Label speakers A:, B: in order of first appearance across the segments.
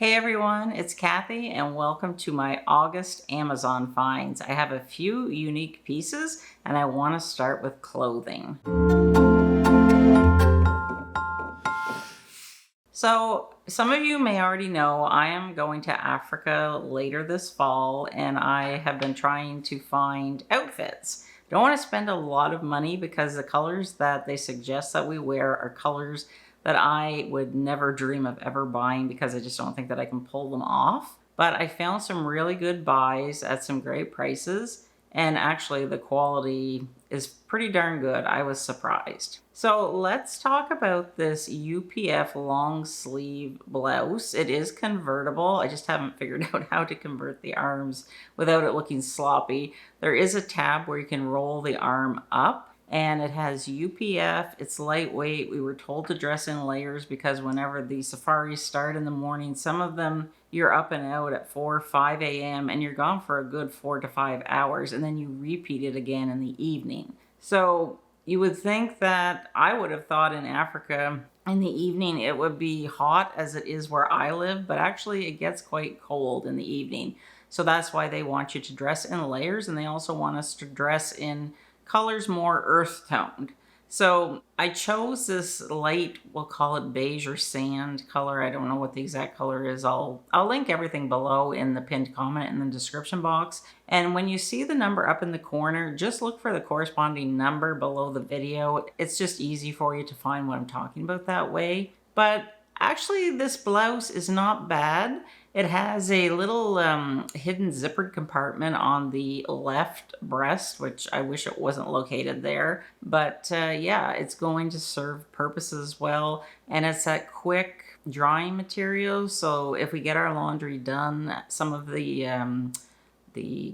A: Hey everyone, it's Kathy and welcome to my August Amazon finds. I have a few unique pieces and I want to start with clothing. So some of you may already know I am going to Africa later this fall and I have been trying to find outfits. Don't want to spend a lot of money because the colors that they suggest that we wear are colors that I would never dream of ever buying because I just don't think that I can pull them off. But I found some really good buys at some great prices, and actually the quality is pretty darn good. I was surprised. So let's talk about this UPF long sleeve blouse. It is convertible. I just haven't figured out how to convert the arms without it looking sloppy. There is a tab where you can roll the arm up. And it has UPF, it's lightweight. We were told to dress in layers because whenever the safaris start in the morning, some of them you're up and out at 4 or 5 a.m. and you're gone for a good 4 to 5 hours and then you repeat it again in the evening. So you would think that I would have thought in Africa in the evening it would be hot as it is where I live, but actually it gets quite cold in the evening. So that's why they want you to dress in layers, and they also want us to dress in colors more earth toned. So I chose this light, we'll call it beige or sand color. I don't know what the exact color is. I'll link everything below in the pinned comment in the description box. And when you see the number up in the corner, just look for the corresponding number below the video. It's just easy for you to find what I'm talking about that way. But actually, this blouse is not bad. It has a little hidden zippered compartment on the left breast, which I wish it wasn't located there. But yeah, it's going to serve purposes well. And it's that quick drying material. So if we get our laundry done, some of the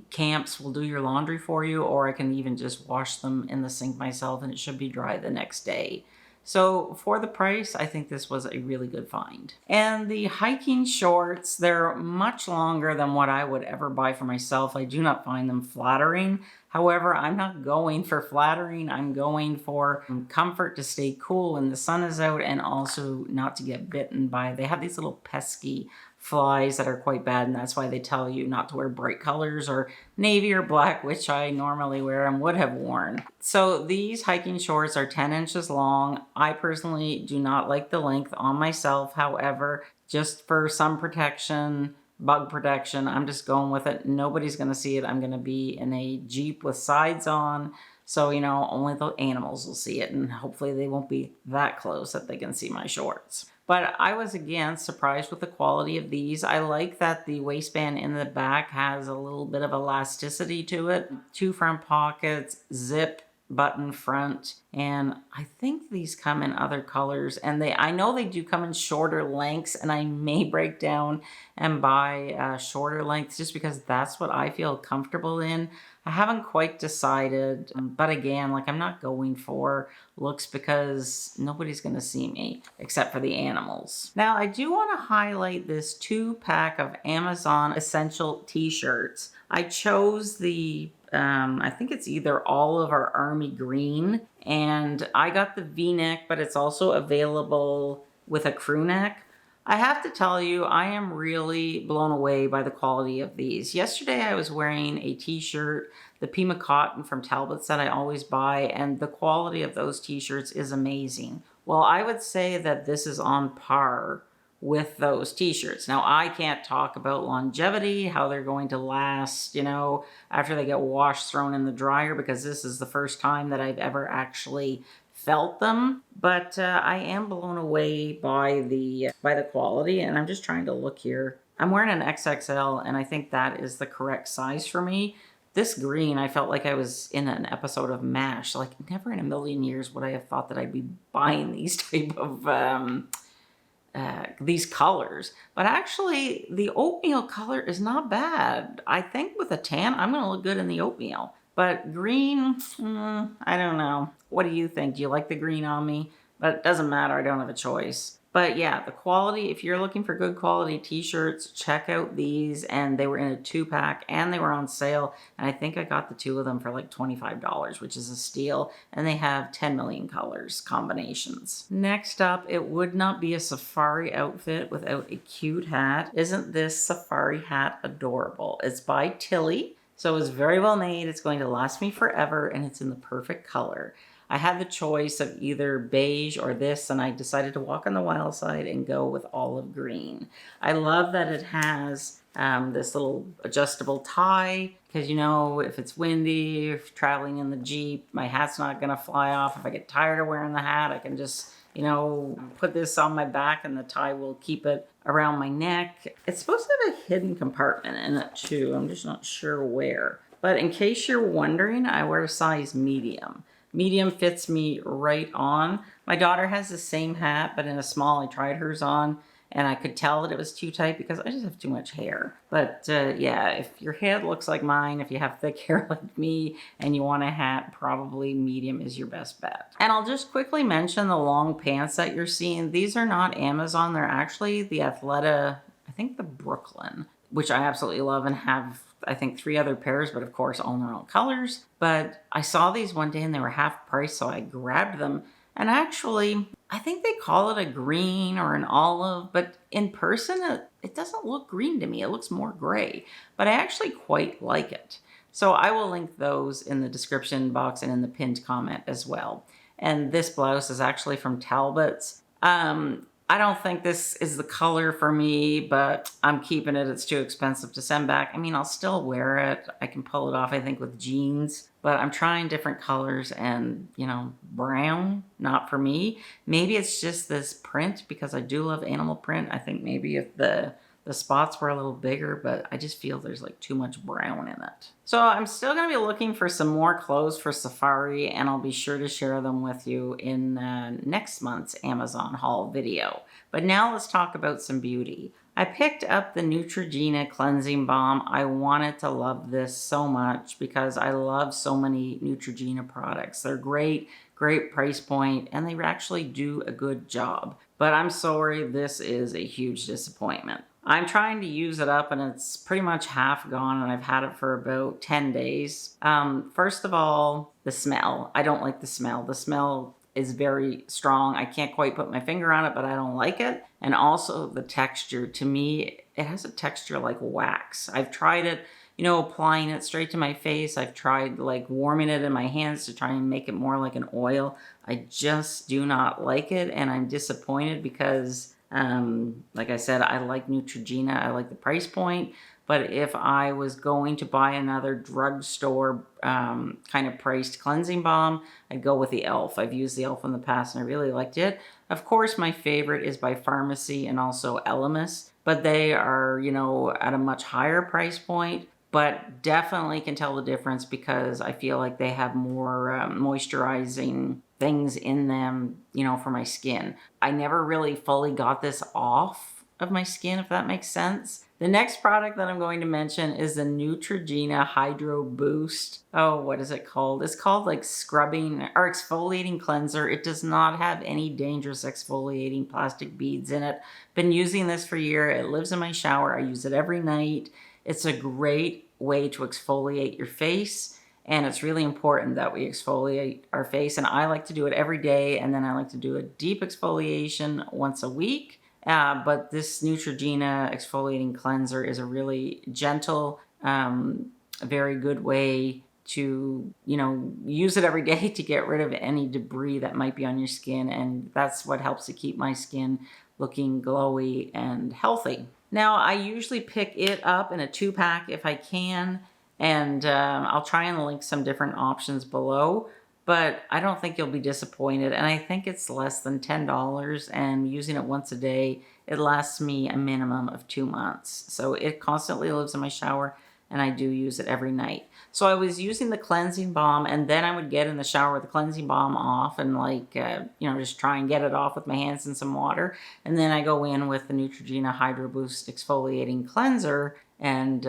A: camps will do your laundry for you, or I can even just wash them in the sink myself and it should be dry the next day. So for the price, I think this was a really good find. And the hiking shorts, they're much longer than what I would ever buy for myself. I do not find them flattering. However, I'm not going for flattering. I'm going for comfort to stay cool when the sun is out and also not to get bitten by, they have these little pesky flies that are quite bad, and that's why they tell you not to wear bright colors or navy or black, which I normally wear and would have worn. So these hiking shorts are 10 inches long. I personally do not like the length on myself. However, just for sun protection, bug protection, I'm just going with it. Nobody's going to see it. I'm going to be in a Jeep with sides on. So, you know, only the animals will see it, and hopefully they won't be that close that they can see my shorts. But I was, again, surprised with the quality of these. I like that the waistband in the back has a little bit of elasticity to it. 2 front pockets, zip, button front, and I think these come in other colors, and I know they do come in shorter lengths, and I may break down and buy shorter lengths just because that's what I feel comfortable in. I haven't quite decided, but again, like, I'm not going for looks because nobody's going to see me except for the animals. Now, I do want to highlight this 2-pack of Amazon Essential T-shirts. I chose the I think it's either olive or army green, and I got the V-neck, but it's also available with a crew neck. I have to tell you, I am really blown away by the quality of these. Yesterday I was wearing a t-shirt, the Pima Cotton from Talbot's that I always buy, and the quality of those t-shirts is amazing. Well, I would say that this is on par with those t-shirts. Now, I can't talk about longevity, how they're going to last, you know, after they get washed, thrown in the dryer, because this is the first time that I've ever actually felt them. But I am blown away by the quality, and I'm just trying to look here. I'm wearing an XXL, and I think that is the correct size for me. This green, I felt like I was in an episode of MASH. Like, never in a million years would I have thought that I'd be buying these type of these colors. But actually, the oatmeal color is not bad. I think with a tan, I'm going to look good in the oatmeal. But green, I don't know. What do you think? Do you like the green on me? But it doesn't matter. I don't have a choice. But yeah, the quality, if you're looking for good quality t-shirts, check out these. And they were in a 2-pack and they were on sale. And I think I got the 2 of them for like $25, which is a steal. And they have 10 million colors combinations. Next up, it would not be a safari outfit without a cute hat. Isn't this safari hat adorable? It's by Tilly. So it's very well made. It's going to last me forever and it's in the perfect color. I had the choice of either beige or this, and I decided to walk on the wild side and go with olive green. I love that it has this little adjustable tie, because you know, if it's windy, if traveling in the Jeep, my hat's not gonna fly off. If I get tired of wearing the hat, I can just, you know, put this on my back and the tie will keep it around my neck. It's supposed to have a hidden compartment in it too. I'm just not sure where. But in case you're wondering, I wear a size medium. Medium fits me right on. My daughter has the same hat, but in a small. I tried hers on and I could tell that it was too tight because I just have too much hair. But yeah, if your head looks like mine, if you have thick hair like me and you want a hat, probably medium is your best bet. And I'll just quickly mention the long pants that you're seeing. These are not Amazon. They're actually the Athleta, I think the Brooklyn, which I absolutely love and have I think 3 other pairs, but of course all in their own colors. But I saw these one day and they were half price, so I grabbed them. And actually, I think they call it a green or an olive, but in person, it doesn't look green to me. It looks more gray, but I actually quite like it. So I will link those in the description box and in the pinned comment as well. And this blouse is actually from Talbot's. I don't think this is the color for me, but I'm keeping it. It's too expensive to send back. I mean, I'll still wear it. I can pull it off, I think, with jeans, but I'm trying different colors and, you know, brown, not for me. Maybe it's just this print because I do love animal print. I think maybe if the spots were a little bigger, but I just feel there's like too much brown in it. So I'm still gonna be looking for some more clothes for safari, and I'll be sure to share them with you in next month's Amazon haul video. But now let's talk about some beauty. I picked up the Neutrogena Cleansing Balm. I wanted to love this so much because I love so many Neutrogena products. They're great, great price point, and they actually do a good job. But I'm sorry, this is a huge disappointment. I'm trying to use it up and it's pretty much half gone and I've had it for about 10 days. First of all, the smell. I don't like the smell. The smell is very strong. I can't quite put my finger on it, but I don't like it. And also the texture. To me, it has a texture like wax. I've tried it, you know, applying it straight to my face. I've tried like warming it in my hands to try and make it more like an oil. I just do not like it and I'm disappointed because like I said, I like Neutrogena. I like the price point. But if I was going to buy another drugstore kind of priced cleansing balm, I'd go with the e.l.f. I've used the e.l.f. in the past and I really liked it. Of course, my favorite is by Pharmacy and also Elemis, but they are, you know, at a much higher price point. But definitely can tell the difference because I feel like they have more moisturizing things in them, you know, for my skin. I never really fully got this off of my skin, if that makes sense. The next product that I'm going to mention is the Neutrogena Hydro Boost. Oh, what is it called? It's called like scrubbing or exfoliating cleanser. It does not have any dangerous exfoliating plastic beads in it. Been using this for a year. It lives in my shower. I use it every night. It's a great way to exfoliate your face. And it's really important that we exfoliate our face. And I like to do it every day. And then I like to do a deep exfoliation once a week. But this Neutrogena exfoliating cleanser is a really gentle, very good way to, you know, use it every day to get rid of any debris that might be on your skin. And that's what helps to keep my skin looking glowy and healthy. Now, I usually pick it up in a 2-pack if I can. And I'll try and link some different options below. But I don't think you'll be disappointed. And I think it's less than $10. And using it once a day, it lasts me a minimum of 2 months. So it constantly lives in my shower. And I do use it every night. So I was using the cleansing balm. And then I would get in the shower with the cleansing balm off. And like, you know, just try and get it off with my hands in some water. And then I go in with the Neutrogena Hydro Boost Exfoliating Cleanser. And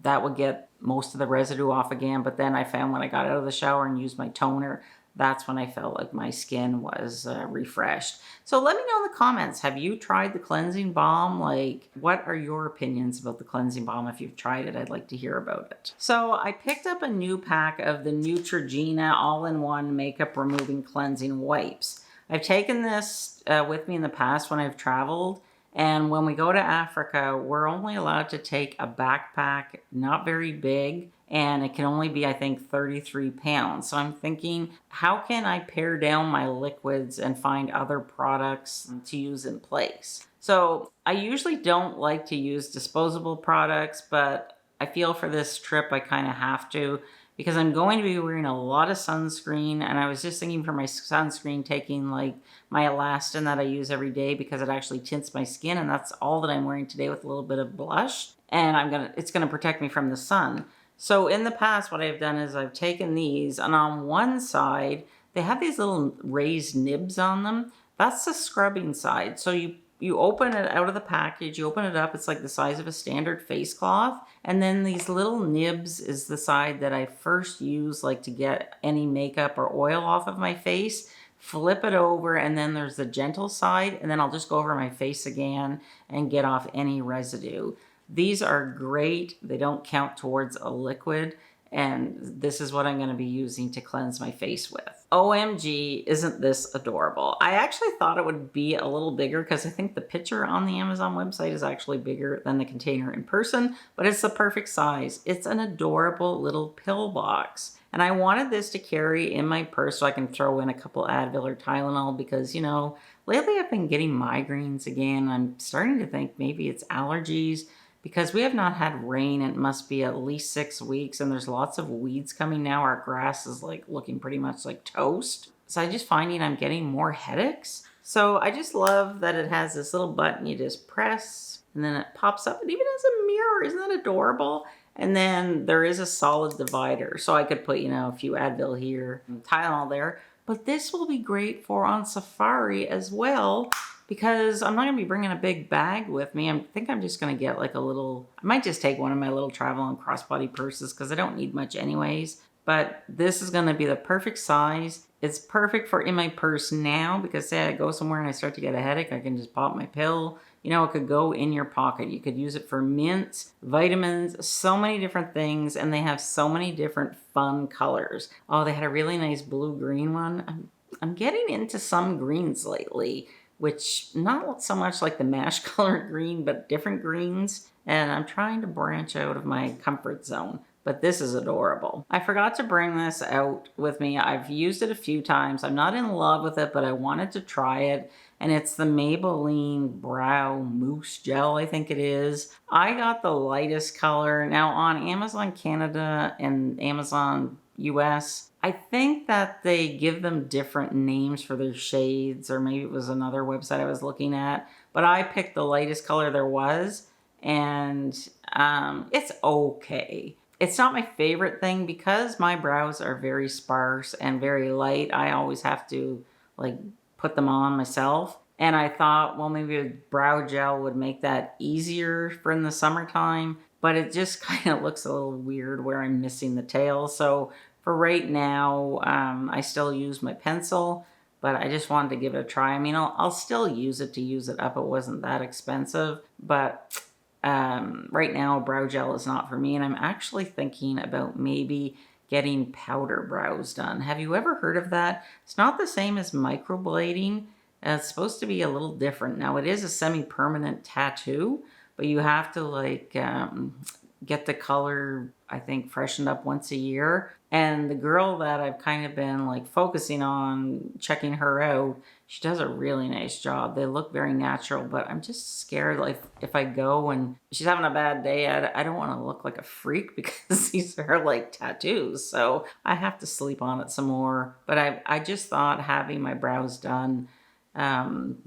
A: that would get most of the residue off again. But then I found when I got out of the shower and used my toner, that's when I felt like my skin was refreshed. So let me know in the comments, have you tried the cleansing balm? Like, what are your opinions about the cleansing balm? If you've tried it, I'd like to hear about it. So I picked up a new pack of the Neutrogena all-in-one makeup removing cleansing wipes. I've taken this with me in the past when I've traveled. And when we go to Africa, we're only allowed to take a backpack, not very big, and it can only be, I think, 33 pounds. So I'm thinking, how can I pare down my liquids and find other products to use in place? So I usually don't like to use disposable products, but I feel for this trip I kind of have to, because I'm going to be wearing a lot of sunscreen. And I was just thinking for my sunscreen, taking like my Elastin that I use every day because it actually tints my skin. And that's all that I'm wearing today with a little bit of blush. And it's gonna protect me from the sun. So in the past, what I've done is I've taken these, and on one side, they have these little raised nibs on them. That's the scrubbing side. So you open it out of the package, you open it up, it's like the size of a standard face cloth. And then these little nibs is the side that I first use, like to get any makeup or oil off of my face. Flip it over, and then there's the gentle side, and then I'll just go over my face again and get off any residue. These are great. They don't count towards a liquid. And this is what I'm going to be using to cleanse my face with. OMG, isn't this adorable? I actually thought it would be a little bigger because I think the picture on the Amazon website is actually bigger than the container in person, but it's the perfect size. It's an adorable little pill box. And I wanted this to carry in my purse so I can throw in a couple Advil or Tylenol because, you know, lately I've been getting migraines again. I'm starting to think maybe it's allergies, because we have not had rain. It must be at least 6 weeks, and there's lots of weeds coming now. Our grass is like looking pretty much like toast. So I'm just finding I'm getting more headaches. So I just love that it has this little button you just press, and then it pops up. It even has a mirror. Isn't that adorable? And then there is a solid divider. So I could put, you know, a few Advil here and Tylenol there. But this will be great for on safari as well, because I'm not going to be bringing a big bag with me. I think I'm just going to get like a little, I might just take one of my little travel and crossbody purses because I don't need much anyways. But this is going to be the perfect size. It's perfect for in my purse now because say I go somewhere and I start to get a headache, I can just pop my pill. You know, it could go in your pocket. You could use it for mints, vitamins, so many different things. And they have so many different fun colors. Oh, they had a really nice blue-green one. I'm getting into some greens lately, which not so much like the mash color green, but different greens. And I'm trying to branch out of my comfort zone. But this is adorable. I forgot to bring this out with me. I've used it a few times. I'm not in love with it, but I wanted to try it. And it's the Maybelline Brow Mousse Gel, I think it is. I got the lightest color. Now on Amazon Canada and Amazon US, I think that they give them different names for their shades, or maybe it was another website I was looking at. But I picked the lightest color there was, and it's okay. It's not my favorite thing because my brows are very sparse and very light. I always have to like put them on myself. And I thought, well, maybe a brow gel would make that easier for in the summertime, but it just kind of looks a little weird where I'm missing the tail. So for right now, I still use my pencil, but I just wanted to give it a try. I mean, I'll still use it to use it up. It wasn't that expensive, but right now, brow gel is not for me, and I'm actually thinking about maybe getting powder brows done. Have you ever heard of that? It's not the same as microblading. It's supposed to be a little different. Now, it is a semi-permanent tattoo, but you have to like get the color, I think, freshened up once a year. And the girl that I've kind of been like focusing on, checking her out, she does a really nice job. They look very natural, but I'm just scared like if I go and she's having a bad day, I don't want to look like a freak because these are like tattoos. So I have to sleep on it some more. But I just thought having my brows done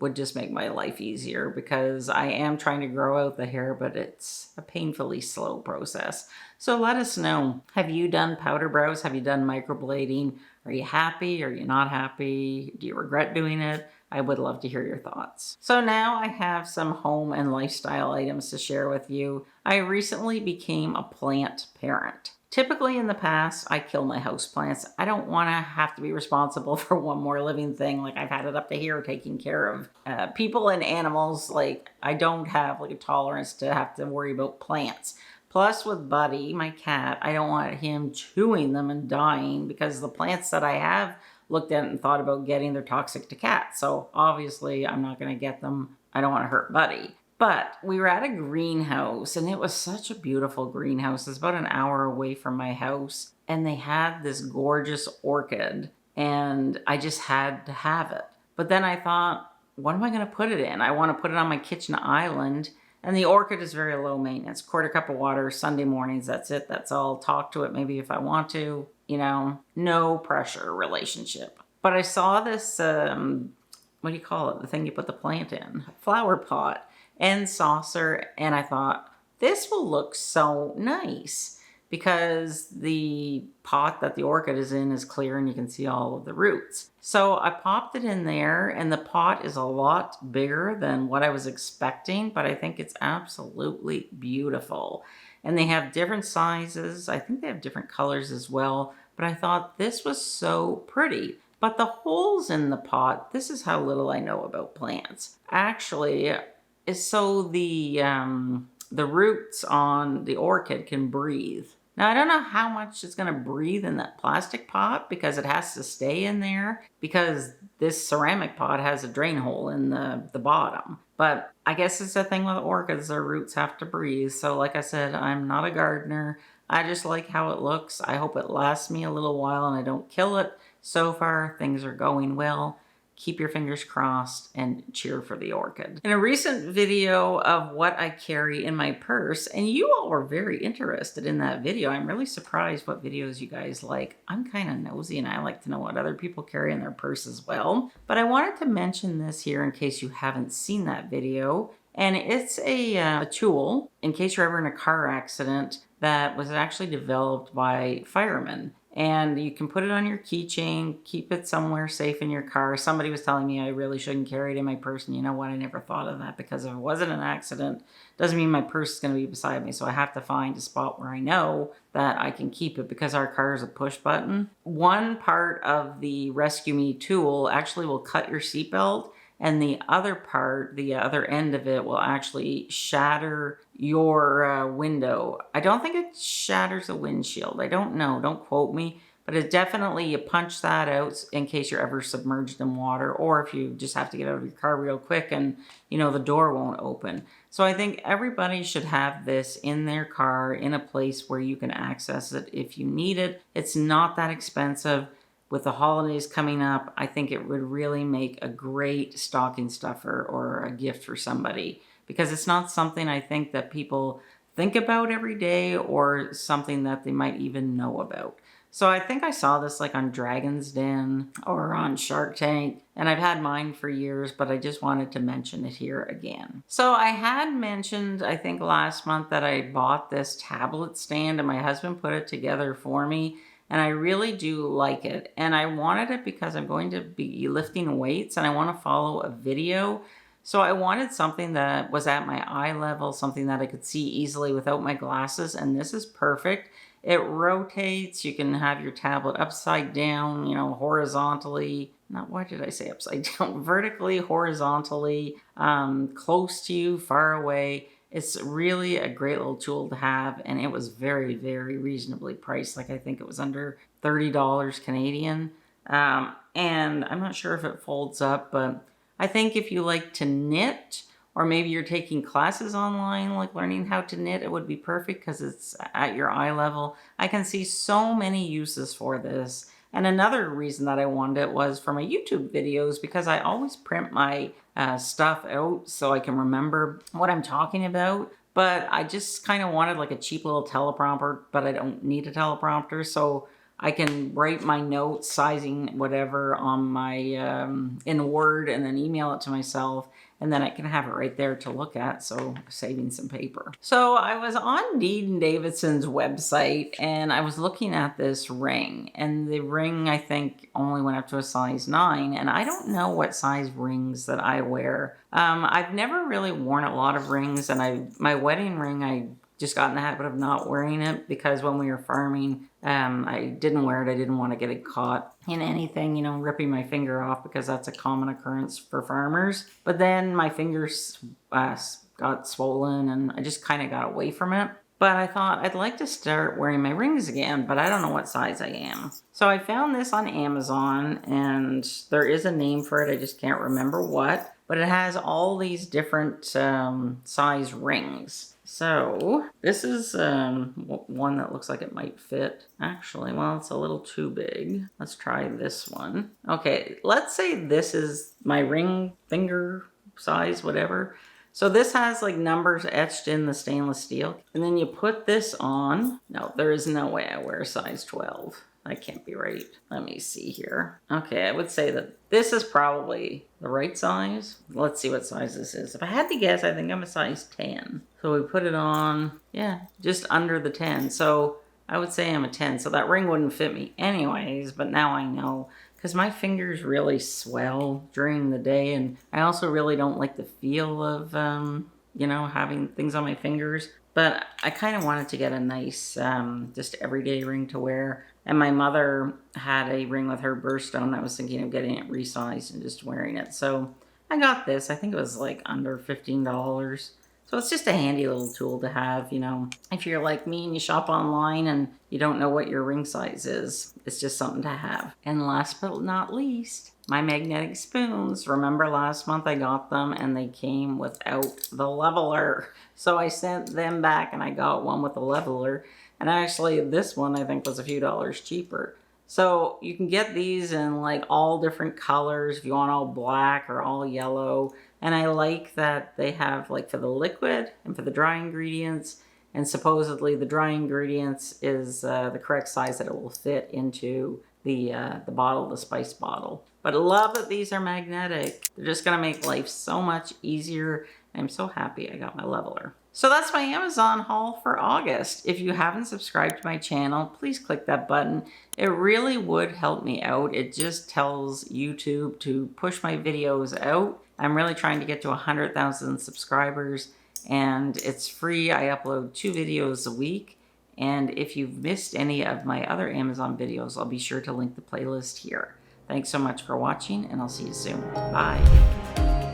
A: would just make my life easier because I am trying to grow out the hair, but it's a painfully slow process. So let us know. Have you done powder brows? Have you done microblading? Are you happy? Are you not happy? Do you regret doing it? I would love to hear your thoughts. So now I have some home and lifestyle items to share with you. I recently became a plant parent. Typically in the past, I kill my houseplants. I don't want to have to be responsible for one more living thing. Like I've had it up to here taking care of people and animals. Like I don't have like a tolerance to have to worry about plants. Plus with Buddy, my cat, I don't want him chewing them and dying because the plants that I have looked at and thought about getting, they're toxic to cats. So obviously I'm not going to get them. I don't want to hurt Buddy. But we were at a greenhouse and it was such a beautiful greenhouse. It's about an hour away from my house. And they had this gorgeous orchid and I just had to have it. But then I thought, what am I going to put it in? I want to put it on my kitchen island. And the orchid is very low maintenance. Quarter cup of water, Sunday mornings, that's it. That's all. Talk to it maybe if I want to. You know, no pressure relationship. But I saw this, what do you call it? The thing you put the plant in. Flower pot and saucer, and I thought this will look so nice because the pot that the orchid is in is clear and you can see all of the roots. So I popped it in there and the pot is a lot bigger than what I was expecting, but I think it's absolutely beautiful. And they have different sizes. I think they have different colors as well, but I thought this was so pretty. But the holes in the pot, this is how little I know about plants. Actually, is so the roots on the orchid can breathe. Now, I don't know how much it's going to breathe in that plastic pot because it has to stay in there because this ceramic pot has a drain hole in the bottom. But I guess it's the thing with orchids, their roots have to breathe. So like I said, I'm not a gardener. I just like how it looks. I hope it lasts me a little while and I don't kill it. So far, things are going well. Keep your fingers crossed and cheer for the orchid. In a recent video of what I carry in my purse, and you all were very interested in that video. I'm really surprised what videos you guys like. I'm kind of nosy and I like to know what other people carry in their purse as well. But I wanted to mention this here in case you haven't seen that video. And it's a tool in case you're ever in a car accident that was actually developed by firemen. And you can put it on your keychain, keep it somewhere safe in your car. Somebody was telling me I really shouldn't carry it in my purse. And you know what? I never thought of that because if it wasn't an accident, doesn't mean my purse is going to be beside me. So I have to find a spot where I know that I can keep it because our car is a push button. One part of the Rescue Me tool actually will cut your seatbelt. And the other part, the other end of it will actually shatter your window. I don't think it shatters the windshield. I don't know. Don't quote me. But it definitely, you punch that out in case you're ever submerged in water or if you just have to get out of your car real quick and, you know, the door won't open. So I think everybody should have this in their car in a place where you can access it if you need it. It's not that expensive. With the holidays coming up, I think it would really make a great stocking stuffer or a gift for somebody because it's not something I think that people think about every day or something that they might even know about. So I think I saw this like on Dragon's Den or on Shark Tank, and I've had mine for years, but I just wanted to mention it here again. So I had mentioned, I think last month, that I bought this tablet stand and my husband put it together for me. And I really do like it. And I wanted it because I'm going to be lifting weights and I want to follow a video. So I wanted something that was at my eye level, something that I could see easily without my glasses. And this is perfect. It rotates. You can have your tablet upside down, you know, horizontally. Not, why did I say upside down? Vertically, horizontally, close to you, far away. It's really a great little tool to have, and it was very, very reasonably priced. Like I think it was under $30 Canadian. And I'm not sure if it folds up, but I think if you like to knit, or maybe you're taking classes online, like learning how to knit, it would be perfect because it's at your eye level. I can see so many uses for this. And another reason that I wanted it was for my YouTube videos because I always print my stuff out so I can remember what I'm talking about. But I just kind of wanted like a cheap little teleprompter, but I don't need a teleprompter. So I can write my notes, sizing, whatever on my, in Word and then email it to myself. And then I can have it right there to look at, so saving some paper. So I was on Dean Davidson's website and I was looking at this ring. And the ring, I think, only went up to a size 9. And I don't know what size rings that I wear. I've never really worn a lot of rings. And my wedding ring, I just got in the habit of not wearing it because when we were farming, I didn't wear it. I didn't want to get it caught in anything, you know, ripping my finger off because that's a common occurrence for farmers. But then my fingers got swollen and I just kind of got away from it. But I thought I'd like to start wearing my rings again, but I don't know what size I am. So I found this on Amazon, and there is a name for it. I just can't remember what. But it has all these different size rings. So this is one that looks like it might fit. Actually, well, it's a little too big. Let's try this one. Okay, let's say this is my ring finger size, whatever. So this has like numbers etched in the stainless steel. And then you put this on. No, there is no way I wear a size 12. That can't be right. Let me see here. Okay, I would say that this is probably the right size. Let's see what size this is. If I had to guess, I think I'm a size 10. So we put it on, yeah, just under the 10. So I would say I'm a 10. So that ring wouldn't fit me anyways, but now I know. Because my fingers really swell during the day, and I also really don't like the feel of, you know, having things on my fingers. But I kind of wanted to get a nice, just everyday ring to wear. And my mother had a ring with her birthstone. I was thinking of getting it resized and just wearing it. So I got this. I think it was like under $15. So it's just a handy little tool to have, you know. If you're like me and you shop online and you don't know what your ring size is, it's just something to have. And last but not least, my magnetic spoons. Remember last month I got them and they came without the leveler. So I sent them back and I got one with a leveler. And actually this one I think was a few dollars cheaper. So you can get these in like all different colors if you want all black or all yellow. And I like that they have like for the liquid and for the dry ingredients. And supposedly the dry ingredients is the correct size that it will fit into the bottle, the spice bottle. But I love that these are magnetic. They're just gonna make life so much easier. I'm so happy I got my leveler. So that's my Amazon haul for August. If you haven't subscribed to my channel, please click that button. It really would help me out. It just tells YouTube to push my videos out. I'm really trying to get to 100,000 subscribers, and it's free. I upload 2 videos a week. And if you've missed any of my other Amazon videos, I'll be sure to link the playlist here. Thanks so much for watching, and I'll see you soon. Bye.